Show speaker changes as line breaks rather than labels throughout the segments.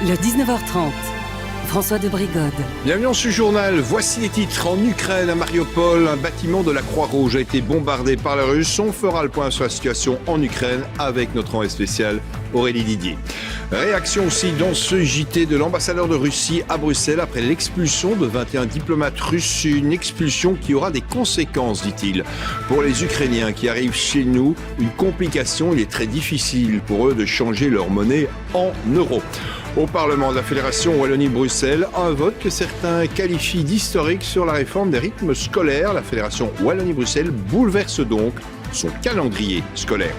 Le 19h30, François de Brigode.
Bienvenue dans ce journal. Voici les titres. En Ukraine, à Mariupol, un bâtiment de la Croix-Rouge a été bombardé par la Russes. On fera le point sur la situation en Ukraine avec notre envoyé spécial Aurélie Didier. Réaction aussi dans ce JT de l'ambassadeur de Russie à Bruxelles après l'expulsion de 21 diplomates russes. Une expulsion qui aura des conséquences, dit-il. Pour les Ukrainiens qui arrivent chez nous, une complication. Il est très difficile pour eux de changer leur monnaie en euros. Au Parlement de la Fédération Wallonie-Bruxelles, un vote que certains qualifient d'historique sur la réforme des rythmes scolaires. La Fédération Wallonie-Bruxelles bouleverse donc son calendrier scolaire.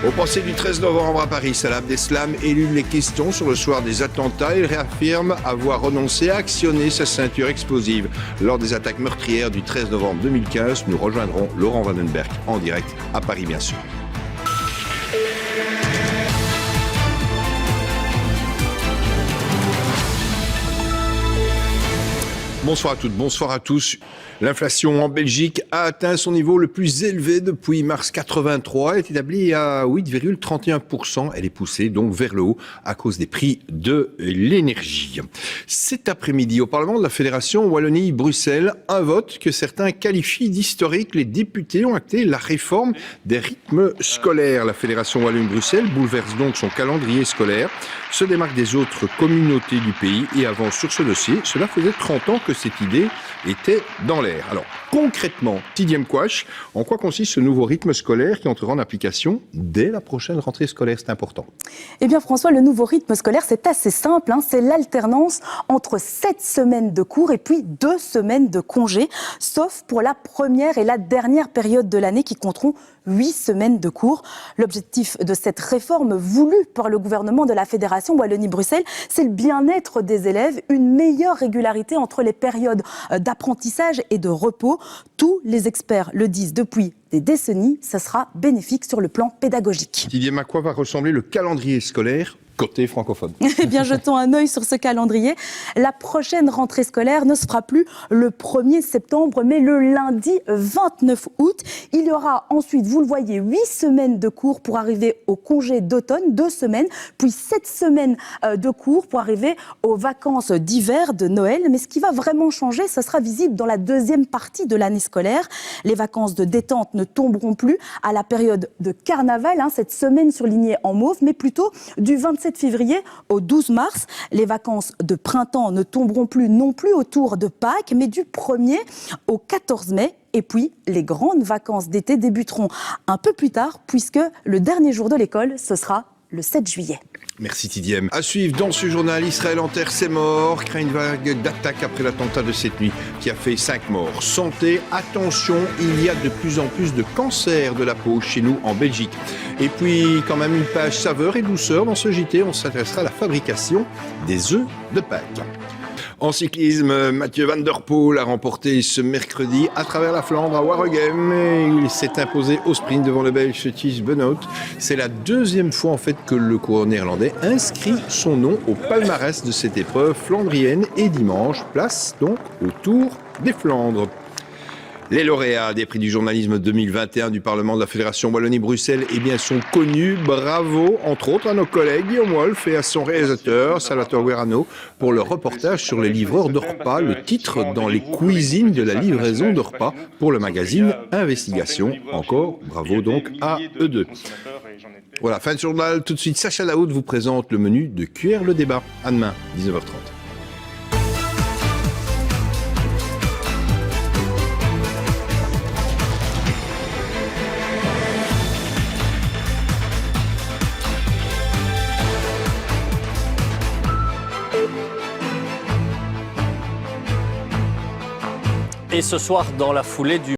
Au procès du 13 novembre à Paris, Salah Abdeslam élude les questions sur le soir des attentats. Il réaffirme avoir renoncé à actionner sa ceinture explosive lors des attaques meurtrières du 13 novembre 2015. Nous rejoindrons Laurent Vandenberg en direct à Paris, bien sûr. Bonsoir à toutes, bonsoir à tous. L'inflation en Belgique a atteint son niveau le plus élevé depuis mars 83. Elle est établie à 8,31%. Elle est poussée donc vers le haut à cause des prix de l'énergie. Cet après-midi, au Parlement de la Fédération Wallonie-Bruxelles, un vote que certains qualifient d'historique. Les députés ont acté la réforme des rythmes scolaires. La Fédération Wallonie-Bruxelles bouleverse donc son calendrier scolaire, se démarque des autres communautés du pays et avance sur ce dossier. Cela faisait 30 ans que cette idée était dans l'air. Alors, concrètement, Tidiem Quash, en quoi consiste ce nouveau rythme scolaire qui entrera en application dès la prochaine rentrée scolaire? C'est important.
Eh bien François, le nouveau rythme scolaire, c'est assez simple. C'est l'alternance entre 7 semaines de cours et puis 2 semaines de congés, sauf pour la première et la dernière période de l'année qui compteront 8 semaines de cours. L'objectif de cette réforme voulue par le gouvernement de la Fédération Wallonie-Bruxelles, c'est le bien-être des élèves, une meilleure régularité entre les périodes d'apprentissage et de repos. Tous les experts le disent depuis des décennies, ça sera bénéfique sur le plan pédagogique.
Tidiem, à quoi va ressembler le calendrier scolaire côté francophone?
Eh bien, jetons un œil sur ce calendrier. La prochaine rentrée scolaire ne se fera plus le 1er septembre, mais le lundi 29 août. Il y aura ensuite, vous le voyez, 8 semaines de cours pour arriver au congé d'automne, 2 semaines, puis 7 semaines de cours pour arriver aux vacances d'hiver de Noël. Mais ce qui va vraiment changer, ça sera visible dans la deuxième partie de l'année scolaire. Les vacances de détente ne tomberont plus à la période de carnaval, cette semaine surlignée en mauve, mais plutôt du 27 février au 12 mars. Les vacances de printemps ne tomberont plus non plus autour de Pâques, mais du 1er au 14 mai. Et puis, les grandes vacances d'été débuteront un peu plus tard, puisque le dernier jour de l'école, ce sera le 7 juillet.
Merci Tidiem. À suivre dans ce journal, Israël enterre ses morts, craint une vague d'attaques après l'attentat de cette nuit qui a fait 5 morts. Santé, attention, il y a de plus en plus de cancers de la peau chez nous en Belgique. Et puis quand même une page saveur et douceur dans ce JT, on s'intéressera à la fabrication des œufs de Pâques. En cyclisme, Mathieu Van Der Poel a remporté ce mercredi à travers la Flandre à Waregem. Il s'est imposé au sprint devant le Belge Thijs Benoot. C'est la deuxième fois en fait que le coureur néerlandais inscrit son nom au palmarès de cette épreuve flandrienne et dimanche, place donc au Tour des Flandres. Les lauréats des prix du journalisme 2021 du Parlement de la Fédération Wallonie-Bruxelles sont connus. Bravo, entre autres, à nos collègues Guillaume Wolf et à son réalisateur, Salvatore Guerrano, pour leur reportage sur les livreurs de repas, le titre dans les cuisines de la livraison de repas pour le magazine Investigation. Encore, bravo donc à eux deux. Voilà, fin de journal. Tout de suite, Sacha Laoud vous présente le menu de QR le débat. À demain, 19h30.
Et ce soir, dans la foulée du